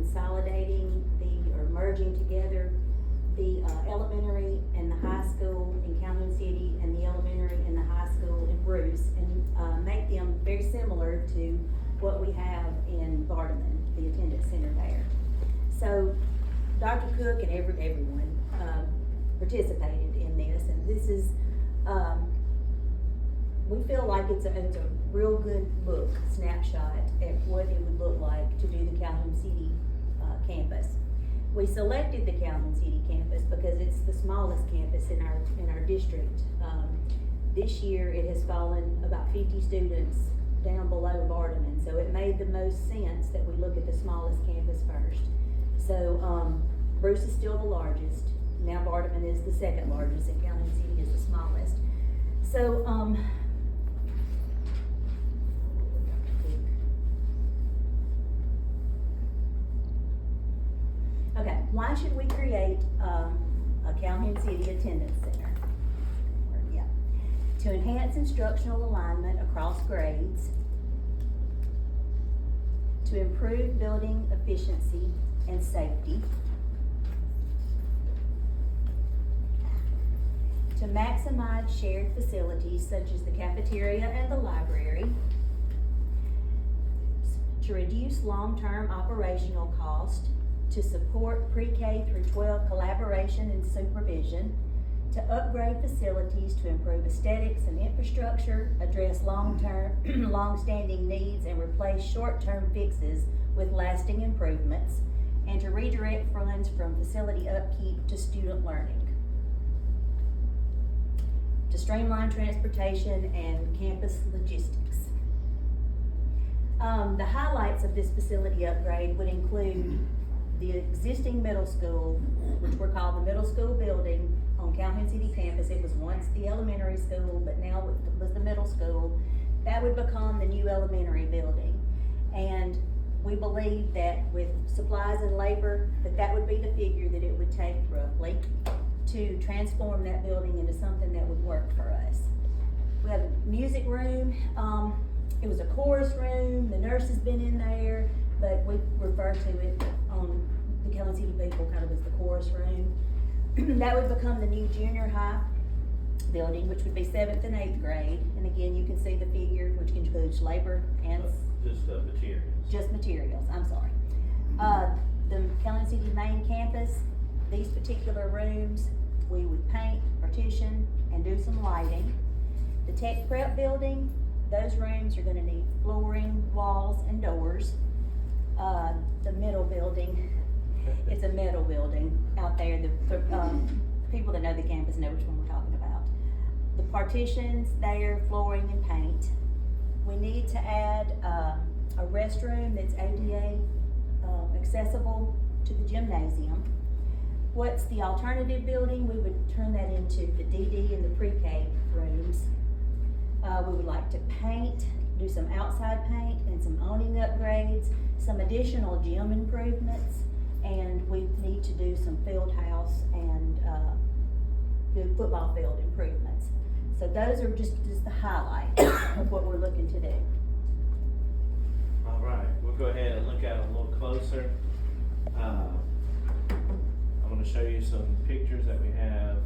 consolidating or merging together the elementary and the high school in Calhoun City and the elementary and the high school in Bruce, and make them very similar to what we have in Vardaman, the attendance center there. So Dr. Cook and everyone participated in this, and this is, we feel like it's a real good snapshot at what it would look like to do the Calhoun City campus. We selected the Calhoun City campus because it's the smallest campus in our district. This year it has fallen about 50 students down below Vardaman, so it made the most sense that we look at the smallest campus first. So Bruce is still the largest. Now Vardaman is the second largest, and Calhoun City is the smallest. So okay, why should we create a Calhoun City Attendance Center? Yeah. To enhance instructional alignment across grades, to improve building efficiency and safety, to maximize shared facilities such as the cafeteria and the library, to reduce long-term operational cost, to support pre-K through 12 collaboration and supervision, to upgrade facilities to improve aesthetics and infrastructure, address long-standing needs, and replace short-term fixes with lasting improvements, and to redirect funds from facility upkeep to student learning, to streamline transportation and campus logistics. The highlights of this facility upgrade would include the existing middle school, which we're called the middle school building on Calhoun City campus. It was once the elementary school, but now it was the middle school. That would become the new elementary building. And we believe that with supplies and labor, that would be the figure that it would take roughly to transform that building into something that would work for us. We have a music room. It was a chorus room. The nurse has been in there, but we refer to it on the Calhoun City people kind of as the chorus room. That would become the new junior high building, which would be 7th and 8th grade. And again, you can see the figure, which includes labor and just materials. Just materials, I'm sorry. The Calhoun City main campus, these particular rooms, we would paint, partition, and do some lighting. The tech prep building, those rooms are gonna need flooring, walls, and doors. The middle building, it's a metal building out there. The people that know the campus know which one we're talking about. The partitions there, flooring and paint. We need to add a restroom that's ADA accessible to the gymnasium. What's the alternative building? We would turn that into the DD and the pre-K rooms. We would like to paint, do some outside paint and some awning upgrades, some additional gym improvements, and we need to do some field house and do football field improvements. So those are just the highlights of what we're looking to do. All right, we'll go ahead and look at it a little closer. I'm going to show you some pictures that we have.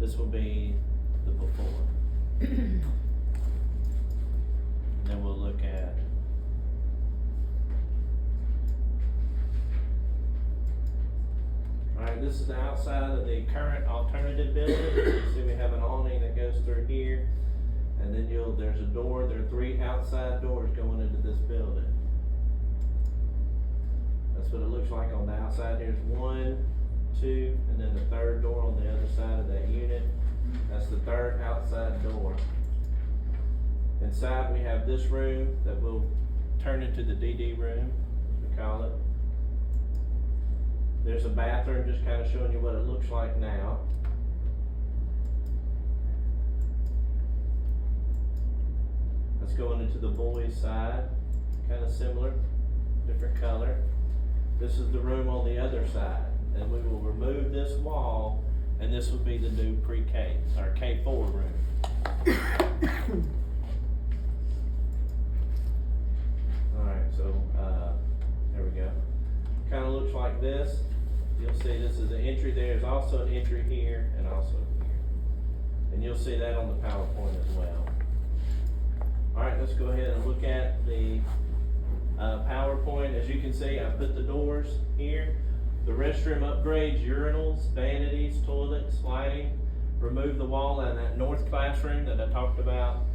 This will be the before. And then we'll look at alright, this is the outside of the current alternative building. You can see we have an awning that goes through here. And then there's a door, there are 3 outside doors going into this building. That's what it looks like on the outside. Here's 1, 2, and then the 3rd door on the other side of that unit. That's the 3rd outside door. Inside we have this room that will turn into the DD room, as we call it. There's a bathroom, just kind of showing you what it looks like now. Let's go into the boys' side, kind of similar, different color. This is the room on the other side, and we will remove this wall, and this will be the new pre-K, our K4 room. like this. You'll see this is an entry, there's also an entry here and also here. And you'll see that on the PowerPoint as well. Alright, let's go ahead and look at the PowerPoint. As you can see, I put the doors here. The restroom upgrades, urinals, vanities, toilets, lighting. Remove the wall in that north classroom that I talked about.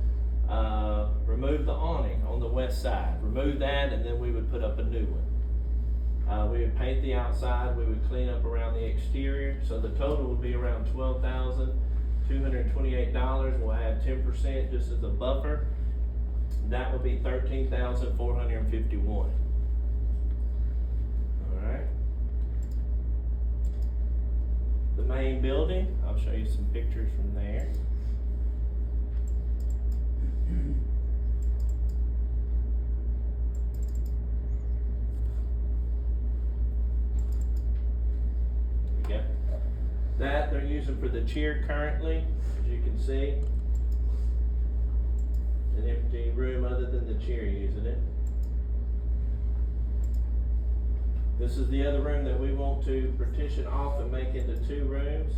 Remove the awning on the west side. Remove that, and then we would put up a new one. We would paint the outside. We would clean up around the exterior. So the total would be around $12,228. We'll add 10% just as a buffer. That would be $13,451. All right. The main building, I'll show you some pictures from there. Okay. That they're using for the cheer currently, as you can see. An empty room other than the chair using it. This is the other room that we want to partition off and make into 2 rooms.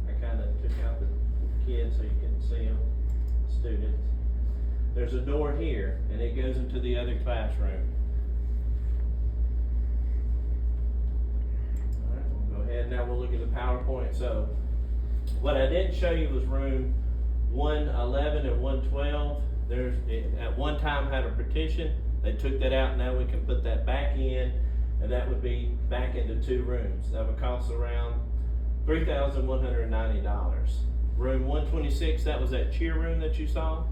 I kind of took out the kids so you can see them, students. There's a door here and it goes into the other classroom. Alright, we'll go ahead now, we'll look at the PowerPoint. So, what I didn't show you was room 111 and 112. At one time had a partition, they took that out, now we can put that back in, and that would be back into 2 rooms. That would cost around $3,190. Room 126, that was that cheer room that you saw.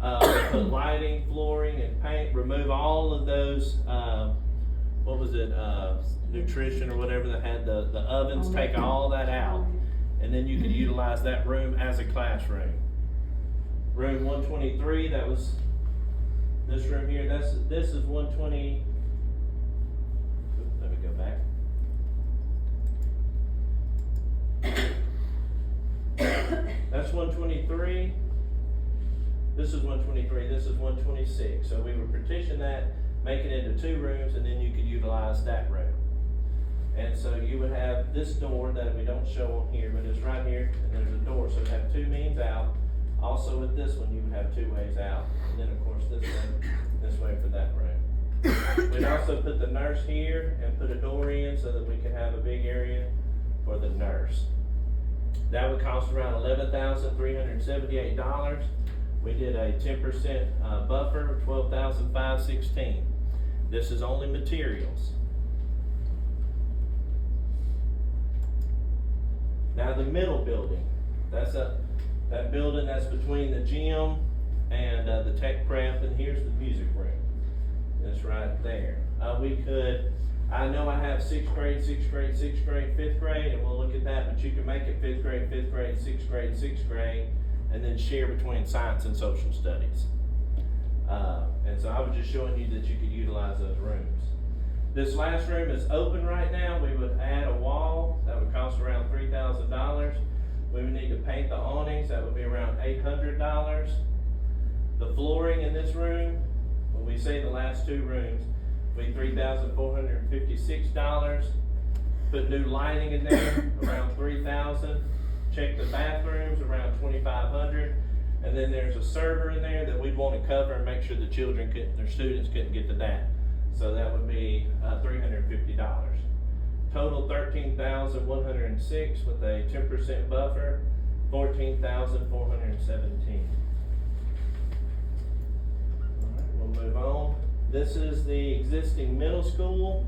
Put lighting, flooring, and paint, remove all of those, what was it, nutrition or whatever that had the ovens, take all that out, and then you could utilize that room as a classroom. Room 123, that was this room here. This is 120. Oops, let me go back. That's 123. This is 123. This is 126. So we would partition that, make it into 2 rooms, and then you could utilize that room. And so you would have this door that we don't show on here, but it's right here, and there's a door. So you have 2 means out. Also with this one, you would have 2 ways out. And then of course this way for that room. We'd also put the nurse here and put a door in so that we could have a big area for the nurse. That would cost around $11,378. We did a 10% buffer, $12,516. This is only materials. Now the middle building, that building that's between the gym and the tech prep, and here's the music room. It's right there. I know I have 6th grade, 6th grade, 6th grade, 5th grade, and we'll look at that, but you can make it 5th grade, 5th grade, 6th grade, 6th grade, and then share between science and social studies. And so I was just showing you that you could utilize those rooms. This last room is open right now. We would add a wall. That would cost around $3,000. We would need to paint the awnings. That would be around $800. The flooring in this room, when we say the last 2 rooms, would be $3,456. Put new lighting in there, around $3,000. Check the bathrooms, around $2,500. And then there's a server in there that we'd want to cover and make sure the their students couldn't get to that. So that would be $350. Total $13,106 with a 10% buffer, $14,417. Alright, we'll move on. This is the existing middle school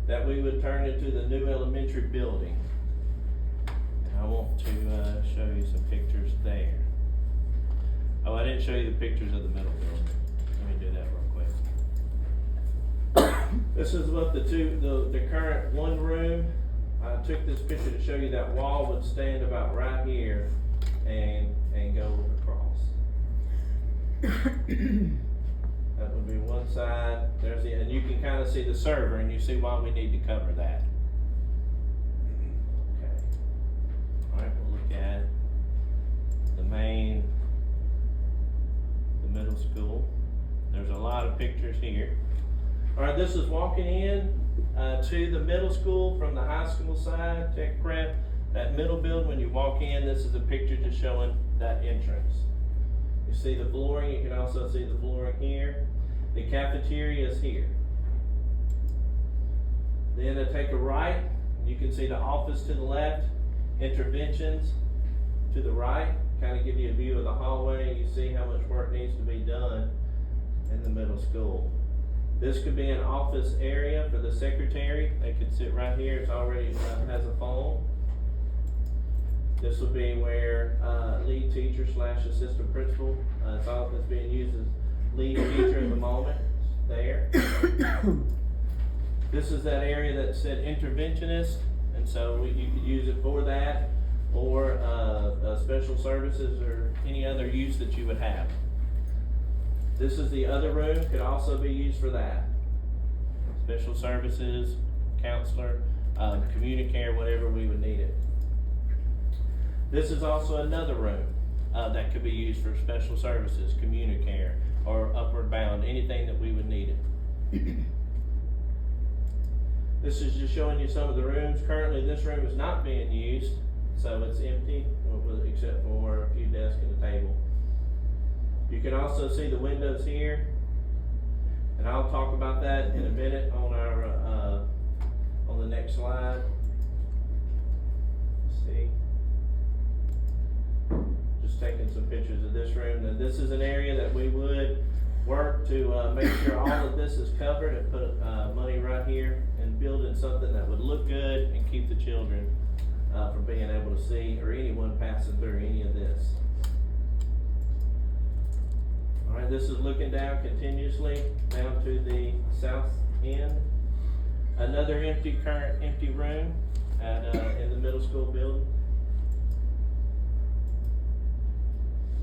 that we would turn into the new elementary building. And I want to show you some pictures there. Oh, I didn't show you the pictures of the middle building. Let me do that real quick. This is what the current 1 room. I took this picture to show you that wall would stand about right here and go across. That would be one side. And you can kind of see the server, and you see why we need to cover that. Okay. All right, we'll look at the middle school. There's a lot of pictures here. All right, this is walking in. to the middle school from the high school side, tech prep, that middle building, when you walk in, this is a picture just showing that entrance. You see the flooring, you can also see the flooring here. The cafeteria is here. Then take a right, you can see the office to the left, interventions to the right, kind of give you a view of the hallway. You see how much work needs to be done in the middle school. This could be an office area for the secretary. They could sit right here. It's already has a phone. This would be where lead teacher / assistant principal. It's being used as lead teacher at the moment. It's there. This is that area that said interventionist, and so you could use it for that, or special services, or any other use that you would have. This is the other room, could also be used for that. Special services, counselor, communicare, whatever we would need it. This is also another room that could be used for special services, communicare, or upward bound, anything that we would need it. This is just showing you some of the rooms. Currently, this room is not being used, so it's empty, except for a few desks and a table. You can also see the windows here, and I'll talk about that in a minute on our on the next slide. Let's see, just taking some pictures of this room. Now, this is an area that we would work to make sure all of this is covered, and put money right here and building something that would look good and keep the children from being able to see, or anyone passing through any of this. All right, this is looking down continuously down to the south end. Another current empty room at in the middle school building.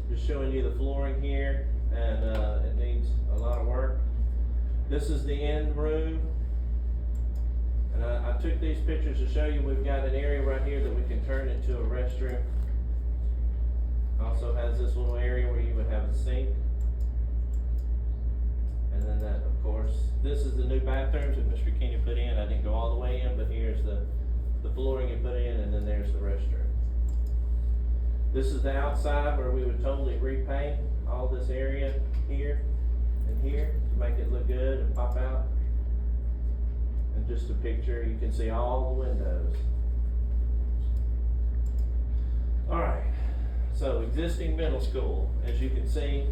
Just showing you the flooring here, and it needs a lot of work. This is the end room, and I took these pictures to show you we've got an area right here that we can turn into a restroom. Also has this little area where you would have a sink. And then that, of course, this is the new bathrooms that Mr. Kenny put in. I didn't go all the way in, but here's the flooring he put in, and then there's the restroom. This is the outside where we would totally repaint all this area here and here to make it look good and pop out. And just a picture, you can see all the windows. All right, so existing middle school, as you can see,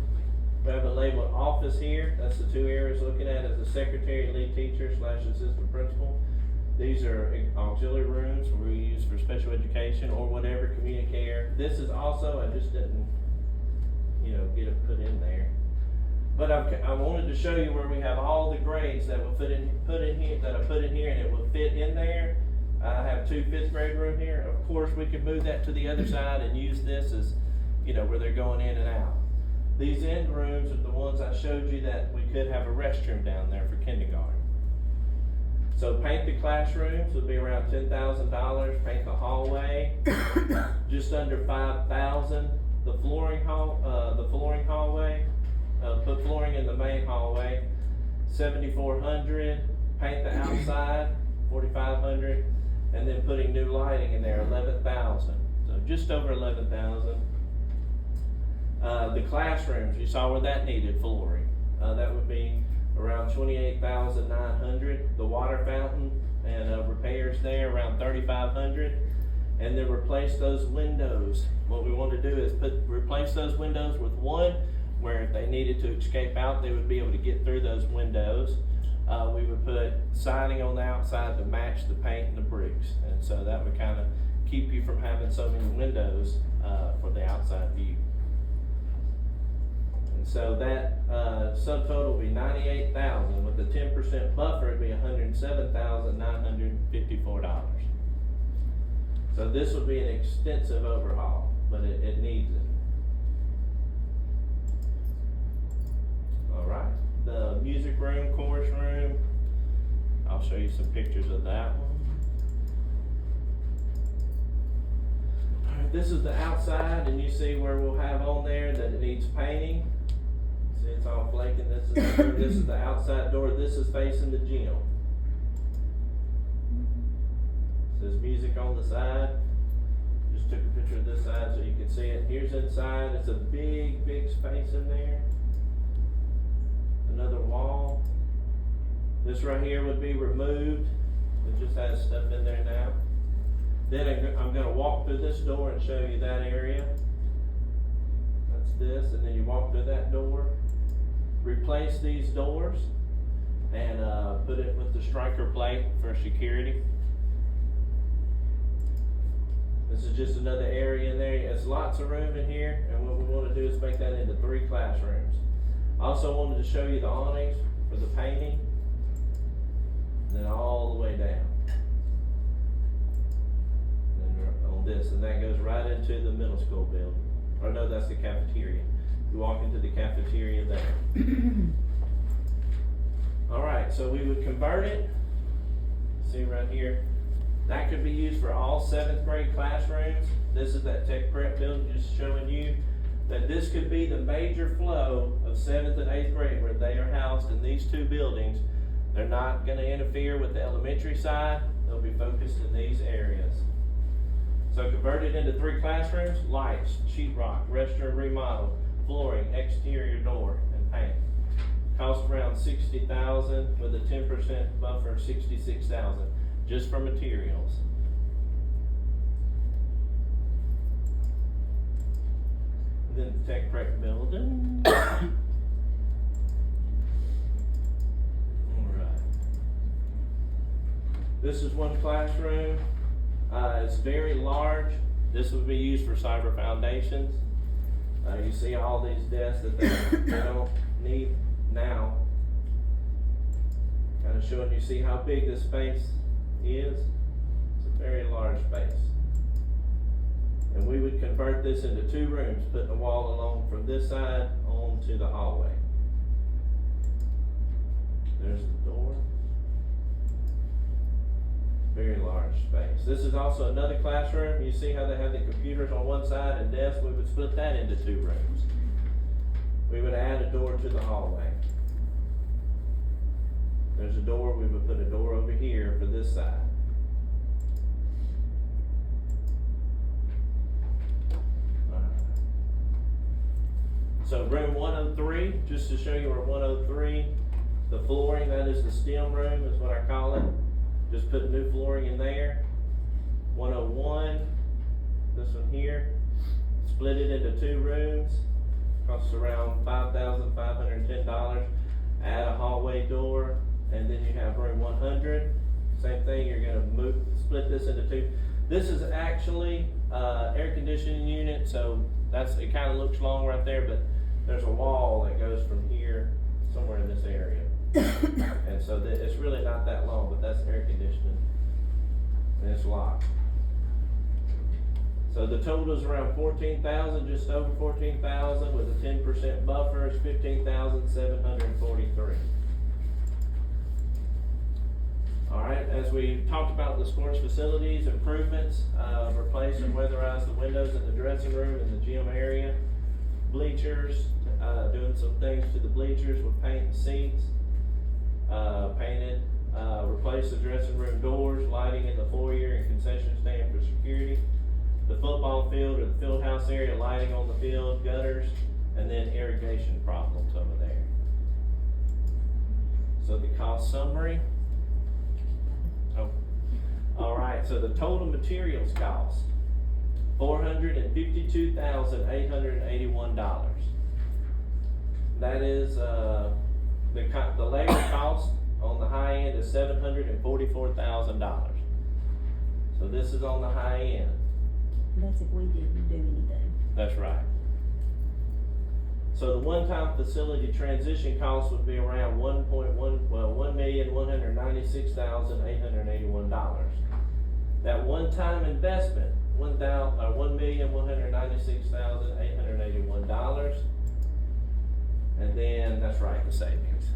we have it labeled office here. That's the two areas looking at as the secretary, lead teacher / assistant principal. These are auxiliary rooms where we use for special education or whatever, communicare. This is also, I just didn't, get it put in there. But I wanted to show you where we have all the grades that will put in here, and it will fit in there. I have 2 5th grade room here. Of course, we could move that to the other side and use this as, where they're going in and out. These end rooms are the ones I showed you that we could have a restroom down there for kindergarten. So paint the classrooms would be around $10,000. Paint the hallway, just under $5,000. The flooring hallway, put flooring in the main hallway, $7,400. Paint the outside, $4,500, and then putting new lighting in there, $11,000. So just over $11,000. The classrooms, you saw where that needed flooring. That would be around $28,900. The water fountain and repairs there around $3,500. And then replace those windows. What we want to do is replace those windows with one where if they needed to escape out, they would be able to get through those windows. We would put siding on the outside to match the paint and the bricks. And so that would kind of keep you from having so many windows for the outside view. And so that subtotal would be $98,000. With the 10% buffer, it'd be $107,954. So this would be an extensive overhaul, but it needs it. All right, the music room, chorus room. I'll show you some pictures of that one. All right, this is the outside, and you see where we'll have on there that it needs painting. See, it's all flaking. This is the outside door. This is facing the gym. Says music on the side. Just took a picture of this side so you can see it. Here's inside. It's a big, big space in there. Another wall. This right here would be removed. It just has stuff in there now. Then I'm gonna walk through this door and show you that area. That's this, and then you walk through that door. Replace these doors and put it with the striker plate for security. This is just another area in there. It's lots of room in here, and what we want to do is make that into 3 classrooms. I also wanted to show you the awnings for the painting, and then all the way down. And on this, and that goes right into the middle school building. Or no, that's the cafeteria. You walk into the cafeteria there. All right, so we would convert it. See right here. That could be used for all 7th grade classrooms. This is that tech prep building, just showing you that this could be the major flow of 7th and 8th grade where they are housed in these 2 buildings. They're not gonna interfere with the elementary side. They'll be focused in these areas. So converted into 3 classrooms, lights, sheetrock, restroom remodel, flooring, exterior door, and paint. Cost around $60,000 with a 10% buffer, $66,000. Just for materials. And then the tech prep building. Alright. This is one classroom. It's very large. This would be used for cyber foundations. You see all these desks that they don't need now. Kind of showing you, see how big this space is. It's a very large space. And we would convert this into 2 rooms, putting a wall along from this side onto the hallway. There's the door. Very large space. This is also another classroom. You see how they have the computers on one side and desks? We would split that into 2 rooms. We would add a door to the hallway. There's a door, we would put a door over here for this side. So room 103, just to show you where 103, the flooring, that is the STEM room is what I call it. Just put new flooring in there. 101, this one here, split it into 2 rooms, costs around $5,510. Add a hallway door. And then you have room 100, same thing, you're gonna split this into 2. This is actually air conditioning unit, so it kinda looks long right there, but there's a wall that goes from here, somewhere in this area. And so it's really not that long, but that's air conditioning, and it's locked. So the total is around $14,000, just over $14,000, with a 10% buffer, it's $15,743. All right, as we talked about the sports facilities improvements, replace and weatherize the windows in the dressing room and the gym area, bleachers, doing some things to the bleachers with paint and seats, painted, replace the dressing room doors, lighting in the foyer and concession stand for security, the football field or the field house area, lighting on the field, gutters, and then irrigation problems over there. So the cost summary. All right, so the total materials cost, $452,881. That is, the labor cost on the high end is $744,000. So this is on the high end. That's if we didn't do anything. That's right. So the one-time facility transition cost would be around $1,196,881. That one-time investment, $1,196,881, and then that's right, the savings.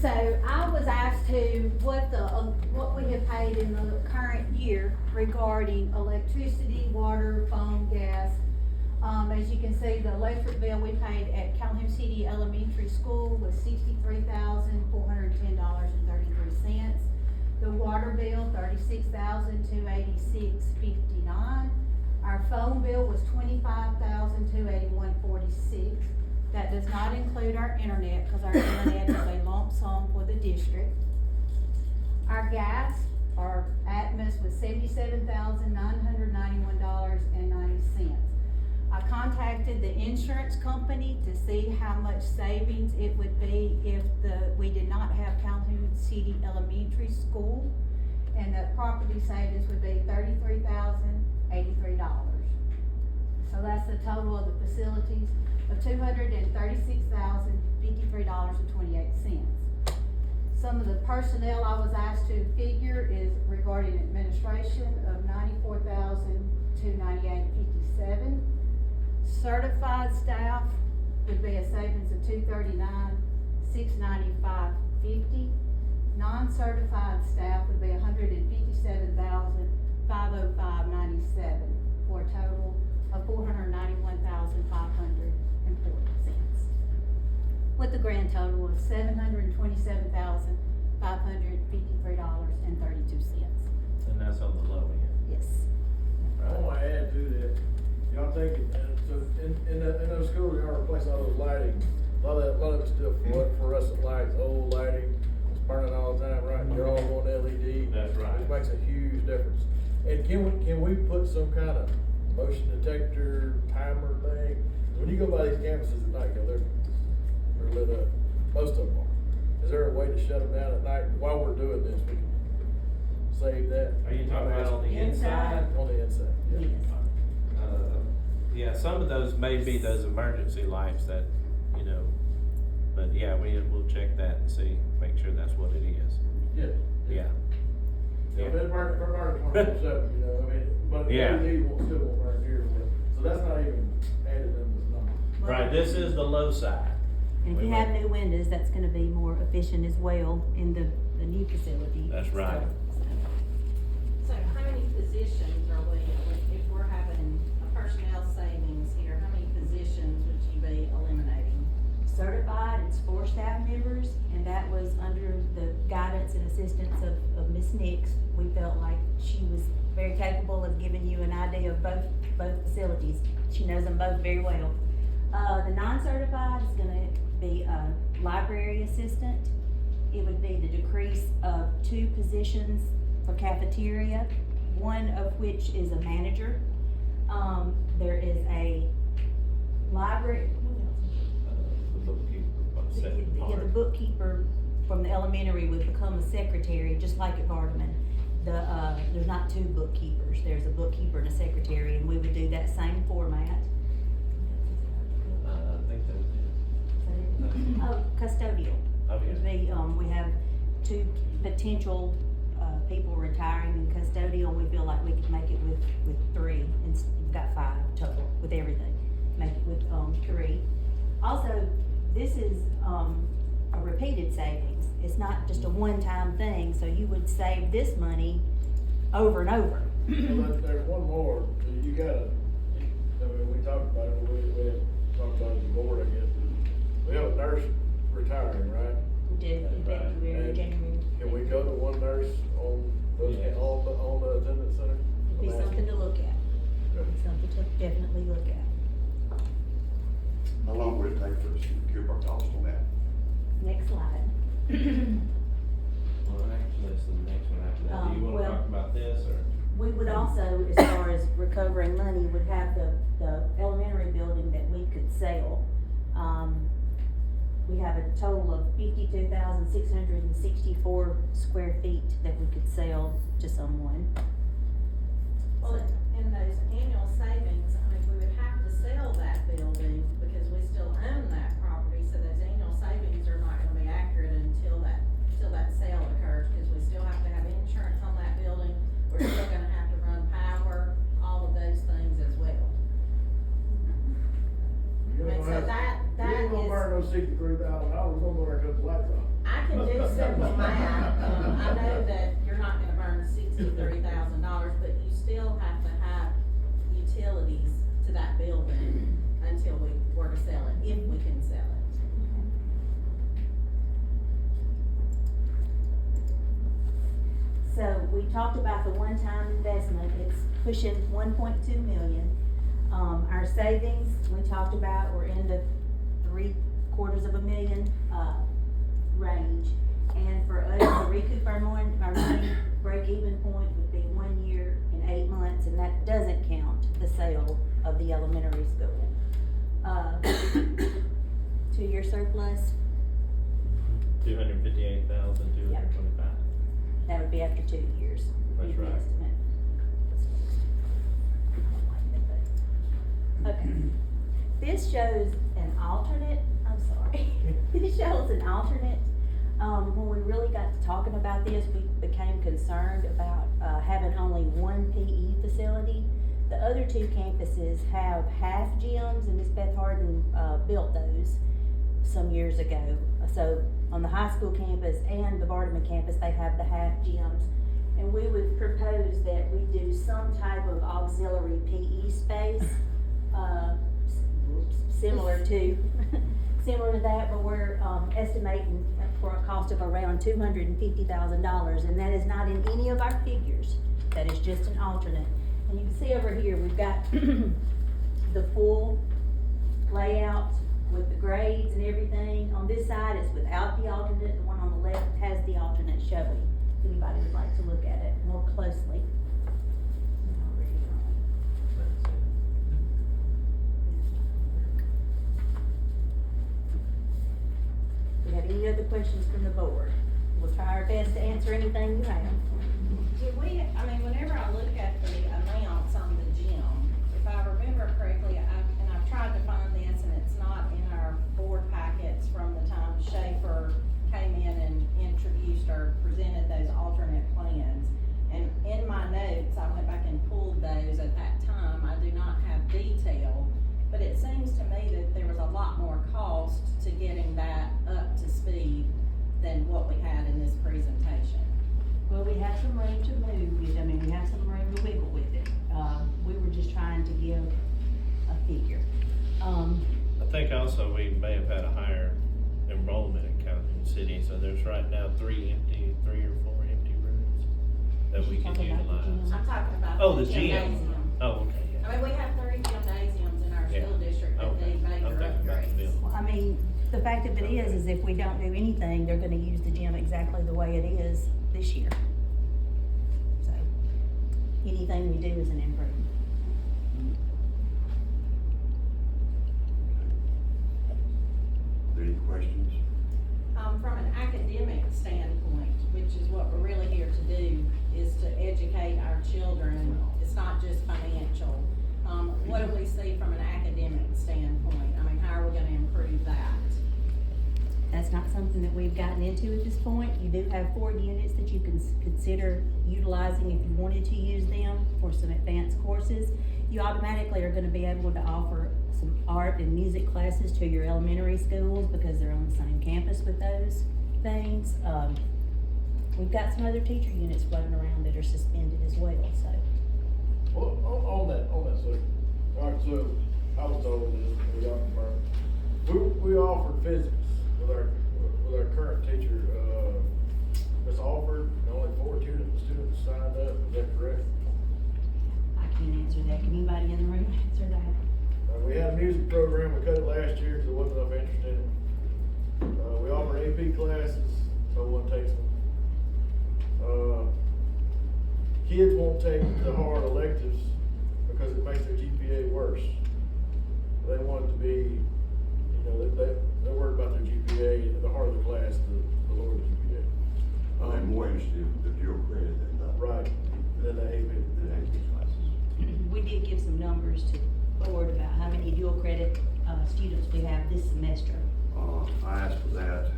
So I was asked to what we have paid in the current year regarding electricity, water, phone, gas, As you can see, the electric bill we paid at Calhoun City Elementary School was $63,410.33. The water bill, $36,286.59. Our phone bill was $25,281.46. That does not include our internet, cause our internet is a lump sum for the district. Our gas, our Atmos was $77,991.90. I contacted the insurance company to see how much savings it would be if we did not have Calhoun City Elementary School, and the property savings would be $33,083. So that's the total of the facilities of $236,053.28. Some of the personnel I was asked to figure is regarding administration of $94,298.57. Certified staff would be a savings of $239,695.50. Non-certified staff would be $157,505.97 for a total of $491,540. With a grand total of $727,553.32. And that's on the low end. Yes. I wanna add to that, y'all think, so in those schools, y'all replace all those lighting, a lot of it's still fluorescent lights, old lighting, it's burning all the time, right? They're all going LED. That's right. Which makes a huge difference. And can we put some kind of motion detector timer thing? When you go by these campuses at night, they're lit up, most of them are. Is there a way to shut them down at night? While we're doing this, we can save that. Are you talking about on the inside? On the inside, yeah. Yes. Yeah, some of those may be those emergency lights that, you know, but yeah, we'll check that and see, make sure that's what it is. Yeah. Yeah. Yeah, but it's burning 24/7, you know, I mean, but the Yeah. LED still won't burn here, so that's not even added in this number. Right, this is the low side. And if you have new windows, that's gonna be more efficient as well in the new facility. That's right. So how many positions are we, if we're having a personnel savings here, how many positions would you be eliminating? Certified, it's 4 staff members, and that was under the guidance and assistance of Ms. Nix. We felt like she was very capable of giving you an idea of both facilities. She knows them both very well. The non-certified is gonna be a library assistant. It would be the decrease of 2 positions for cafeteria, one of which is a manager. There is a library, The bookkeeper. the bookkeeper from the elementary would become a secretary, just like at Vardaman. There's not 2 bookkeepers, there's a bookkeeper and a secretary, and we would do that same format. I think that was it. Oh, custodial. Oh, It'd yeah. be, we have 2 potential, people retiring in custodial. We feel like we could make it with 3, and we've got 5 total with everything. Make it with, 3. Also, this is, a repeated savings. It's not just a one-time thing, so you would save this money over and over. Well, there's one more, you gotta, I mean, we talked about it, we talked about it at the board, I guess. We have a nurse retiring, right? We do, in That's right. February, And January. Can we go to one nurse on those, Yes. on the attendance center? It'd be something to look at. Okay. Something to definitely look at. How long would it take for us to recoup our cost on that? Next slide. Well, actually, it's the next one after that. Do you wanna Well- talk about this, or? We would also, as far as recovering money, would have the elementary building that we could sell. We have a total of 52,664 square feet that we could sell to someone. Well, in those annual savings, I mean, we would have to sell that building because we still own that property, so those annual savings are not gonna be accurate until that sale occurs, because we still have to have insurance on that building, we're still gonna have to run power, all of those things as well. You I mean, ain't so gonna have- that You ain't gonna burn is, those $63,000, we're gonna go there and cut the lights off. I can do simple math, I know that you're not gonna burn $63,000, but you still have to have utilities to that building until we were to sell it, if we can sell it. So we talked about the one-time investment, it's pushing 1.2 million. Our savings, we talked about, we're in the $750,000 range. And for us to recoup our money, break-even point would be 1 year and 8 months, and that doesn't count the sale of the elementary school. 2-year surplus, 258,225. that would be after 2 years. That's would be the right. estimate. Okay, this shows an alternate, I'm sorry, this shows an alternate. When we really got to talking about this, we became concerned about, having only one PE facility. The other two campuses have half gyms, and Miss Beth Harden, built those some years ago. So on the high school campus and the Vardaman campus, they have the half gyms. And we would propose that we do some type of auxiliary PE space, similar to that, but we're, estimating for a cost of around $250,000, and that is not in any of our figures. That is just an alternate. And you can see over here, we've got the full layout with the grades and everything. On this side, it's without the alternate. The one on the left has the alternate showing, if anybody would like to look at it more closely. Do you have any other questions from the board? We'll try our best to answer anything you have. Whenever I look at the amounts on the gym, if I remember correctly, and I've tried to find this, and it's not in our board packets from the time Schaefer came in and introduced or presented those alternate plans. And in my notes, I went back and pulled those at that time. I do not have detail, but it seems to me that there was a lot more cost to getting that up to speed than what we had in this presentation. Well, we have some room to move with, we have some room to wiggle with it. We were just trying to give a figure. I think also we may have had a higher enrollment in Calhoun City, so there's right now 3 or 4 empty rooms that we can Talking about the utilize. gym. I'm talking about Oh, the the gym. gymnasium. Oh, okay, yeah. We have 3 gymnasiums in our school district that Okay. need major I'm thinking about the upgrades. building. The fact of it is if we don't do anything, they're gonna use the gym exactly the way it is this year. So, anything we do is an improvement. Are there any questions? From an academic standpoint, which is what we're really here to do, is to educate our children. It's not just financial. What do we see from an academic standpoint? How are we gonna improve that? That's not something that we've gotten into at this point. You do have 4 units that you can consider utilizing if you wanted to use them for some advanced courses. You automatically are gonna be able to offer some art and music classes to your elementary schools because they're on the same campus with those things. We've got some other teacher units floating around that are suspended as well, so. Well, on that subject, alright, so I was told this, we got confirmed. We offered physics with our current teacher, Miss Alford, and only 4 students signed up, is that correct? I can't answer that. Can anybody in the room answer that? We had a music program, we cut it last year because there wasn't enough interest in it. We offer AP classes, no one takes them. Kids won't take the hard electives because it makes their GPA worse. They want it to be, they're worried about their GPA, the harder the class, the lower the GPA. They're more interested in the dual credit than the. Right, than the AP. Than AP classes. We did give some numbers to the board about how many dual credit, students we have this semester. I asked for that,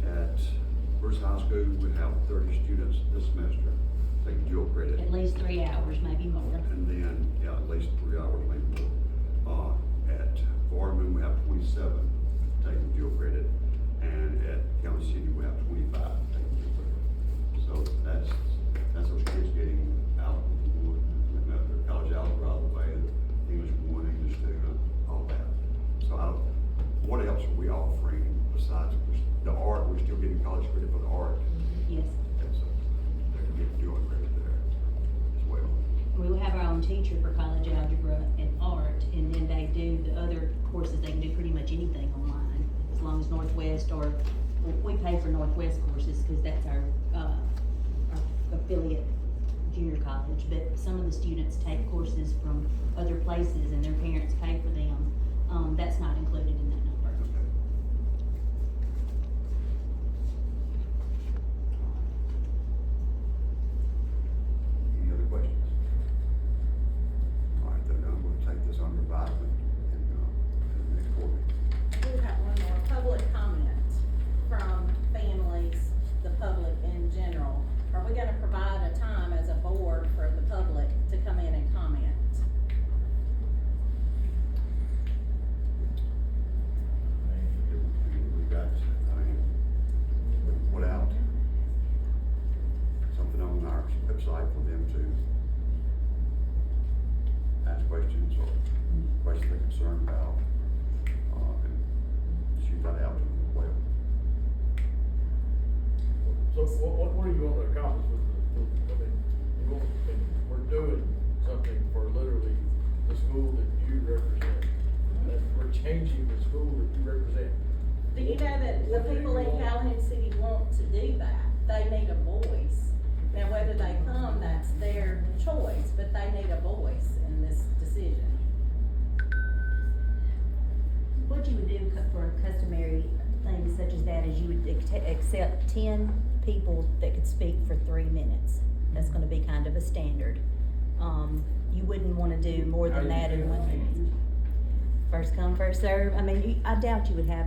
at First High School, we have 30 students this semester taking dual credit. At least 3 hours, maybe more. And then, at least 3 hours, maybe more. At Vardaman, we have 27 taking dual credit, and at Calhoun City, we have 25 taking dual credit. So that's those kids getting out, college algebra out of the way, English what else are we offering besides the art? We're still getting college credit for the art. Yes. And so they're doing credit there as well. We will have our own teacher for college algebra and art, and then they do the other courses. They can do pretty much anything online, as long as Northwest or, we pay for Northwest courses, cause that's our affiliate junior college. But some of the students take courses from other places and their parents pay for them. That's not included in that number. Okay. Any other questions? All right, then I'm gonna take this under advisement and, the next board meeting. We have one more public comment from families, the public in general. Are we gonna provide a time as a board for the public to come in and comment? We got, we put out something on our website for them to ask questions or questions they're concerned about, and shoot that out to them as well. So what are you want to accomplish with I mean, we're doing something for literally the school that you represent. That we're changing the school that you represent. Do you know that the people in Calhoun City want to do that? They need a voice. Now, whether they come, that's their choice, but they need a voice in this decision. What you would do for customary things such as that is you would accept 10 people that could speak for 3 minutes. That's gonna be kind of a standard. You wouldn't wanna do more than that in 1 minute. First come, first serve. I mean, I doubt you would have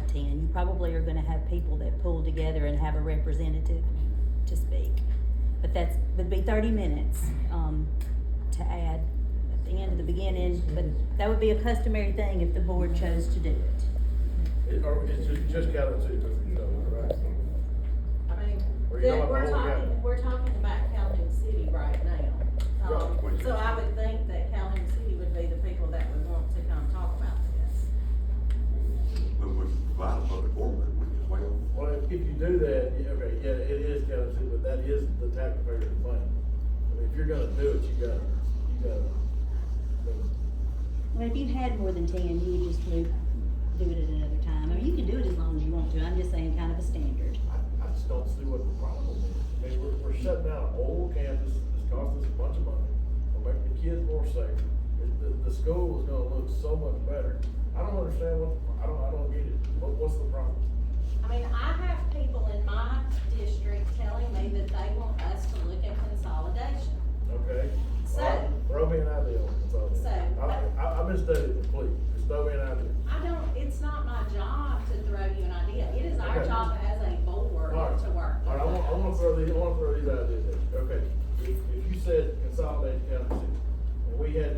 10. You probably are gonna have people that pull together and have a representative to speak. But would be 30 minutes, to add at the end of the beginning, but that would be a customary thing if the board chose to do it. Or it's just Calhoun City, you know, right? I mean, Or you talking about the whole county? we're talking about Calhoun City right now. Right. So I would think that Calhoun City would be the people that would want to come talk about this. But we provide a public forum as well. Well, if you do that, it is Calhoun City, but that is the taxpayer's money. I mean, if you're gonna do it, you gotta, Well, if you had more than 10, you would just do it at another time. I mean, you can do it as long as you want to. I'm just saying kind of a standard. I just don't see what the problem is. I mean, we're shutting down an old campus, it's costing us a bunch of money, we're making the kids more safe. The school is gonna look so much better. I don't understand I don't get it. What's the problem? I mean, I have people in my district telling me that they want us to look at consolidation. Okay? So- All right, throw me an idea on consolidation. I've been studying the police, just throw me an idea. It's not my job to throw you an idea. It is our Okay. job as a board All right. to work. All right, I wanna throw these ideas at you. Okay, if you said consolidate Calhoun City, and we had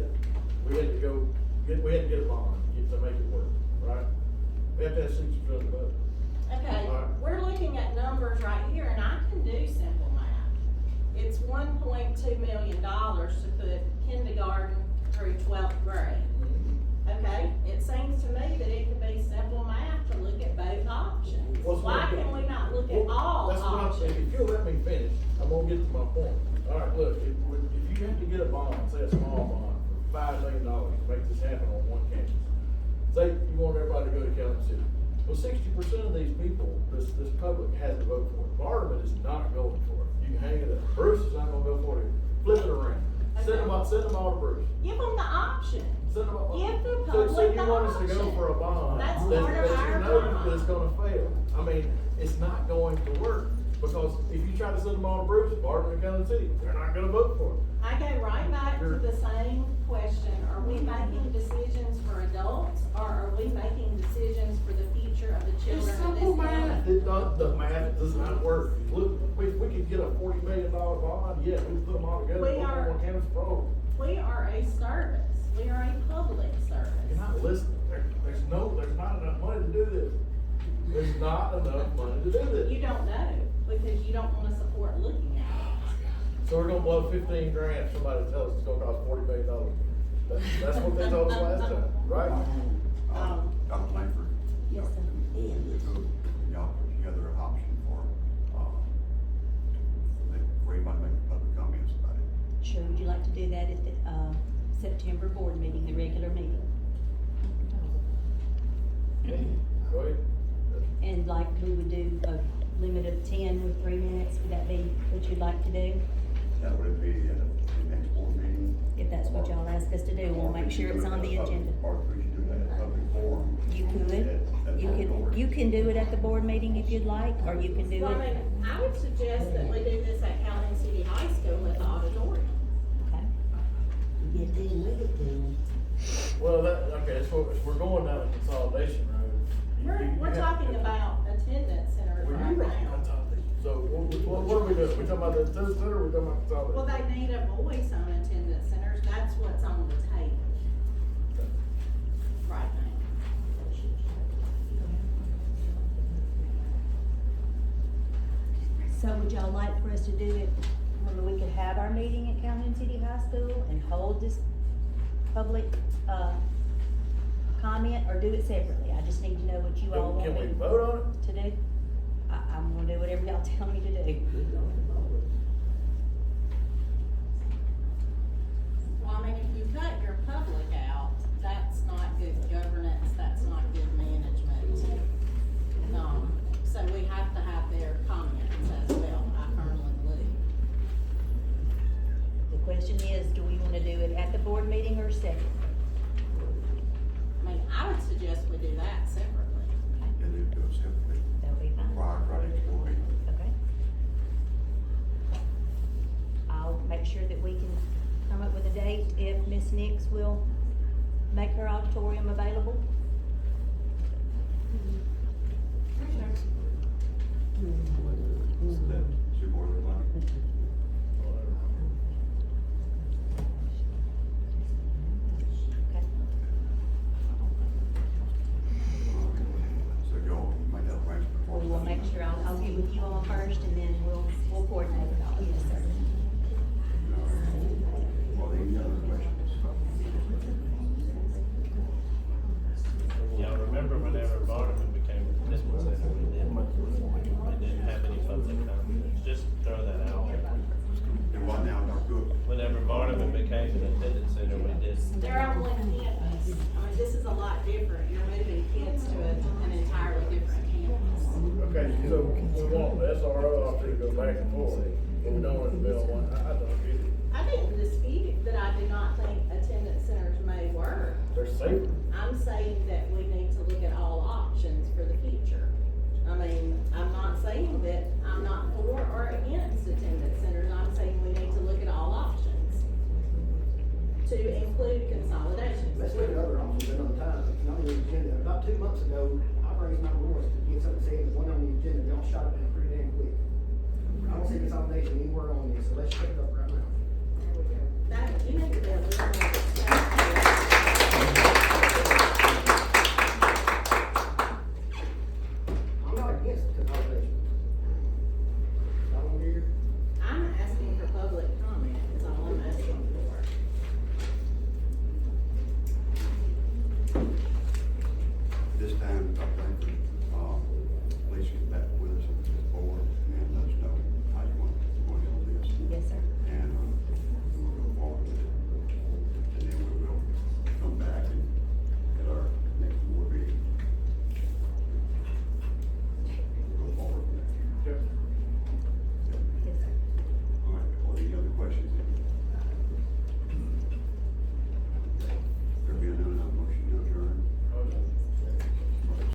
to get a bond to make it work, right? We have to have 60% of the vote. Okay, All right. we're looking at numbers right here, and I can do simple math. It's $1.2 million to put kindergarten through 12th grade. Okay, it seems to me that it could be simple math to look at both options. Why can we not look at all That's what I'm saying, options? if you'll let me finish, I'm gonna get to my point. All right, look, if you have to get a bond, say a small bond, for $5 million to make this happen on one campus, say you want everybody to go to Calhoun City. Well, 60% of these people, this public has to vote for it. Part of it is not going for it. You can hang it up. Bruce is not gonna go for it. Flip it around. Send them all to Bruce. Give them the option. Send them all. Give the So public you the want us to go option. for a bond That's that part of our you know bond. that it's gonna fail. I mean, it's not going to work, because if you try to send them all to Bruce, Barton and Calhoun City, they're not gonna vote for it. I go right back to the same question. Are we making decisions for adults, or are we making decisions for the future of the It's children of simple this math. county? The math does not work. Look, if we could get a $40 million bond, yeah, we put them all together, We put them are- on campus pro. We are a service. We are a public service. You're not listening. There's not enough money to do this. There's not enough money to do this. You don't know, because you don't wanna support looking at it. So we're gonna blow 15 grand, somebody tells us it's gonna cost $40 million. That's what they told us last time, right? Dr. Langford? Yes, sir. Y'all put together an option for anybody making public comments about it. Sure, would you like to do that at the, September board meeting, the regular meeting? Go ahead. And like we would do a limit of 10 with 3 minutes, would that be what you'd like to do? That would be at the next board meeting. If that's what y'all ask us to do, we'll make sure it's on the agenda. Or we should do that at a public forum. You could, you can do it at the board meeting if you'd like, or you can do Well, I it. mean, I would suggest that we do this at Calhoun City High School with the auditorium. Okay. Well, okay, so if we're going down the consolidation road. We're talking about attendance centers Well, right you're right. now. So what are we doing? We talking about the attendance center, or we talking about consolidation? Well, they need a voice on attendance centers, that's what's on the table right now. So would y'all like for us to do it, when we could have our meeting at Calhoun City High School and hold this public, comment, or do it separately? I just need to know what you all want Can we me vote on it? to do. I'm gonna do whatever y'all tell me to do. Well, I mean, if you cut your public out, that's not good governance, that's not good management. So we have to have their comments as well, I firmly believe. The question is, do we wanna do it at the board meeting or separately? I mean, I would suggest we do that separately. And then do it separately That'll be fine. prior to each board meeting. Okay. I'll make sure that we can come up with a date if Miss Nix will make her auditorium available. So that should board everybody. Okay. So y'all make that arrangement before. We will make sure, I'll get with you all first and then we'll coordinate it all. Yes, sir. Are there any other questions? Y'all remember whenever Vardaman became a municipal center, we didn't have any public comments, just throw that out. And what now, Dr. Cook? Whenever Vardaman became an attendance center, we did. They're on one campus. I mean, this is a lot different. You're moving kids to an entirely different campus. Okay, so we want the SRO officer to go back and forth, but we don't want to build one, I don't get it. I didn't dispute that I do not think attendance centers may work. They're safer. I'm saying that we need to look at all options for the future. I mean, I'm not saying that I'm not for or against attendance centers. I'm saying we need to look at all options to include consolidation. Let's look at other options another time, it's not on the agenda. About 2 months ago, I raised my voice to get something said, it wasn't on the agenda, y'all shot it down pretty damn quick. I don't see consolidation anywhere on this, so let's check it up right now. That, you need to be a little more. I'm not against consolidation. Not on here. I'm asking for public comment, is all I'm asking for. This time, Dr. Langford, please get back with us on this board and let us know how you want to handle this. Yes, sir.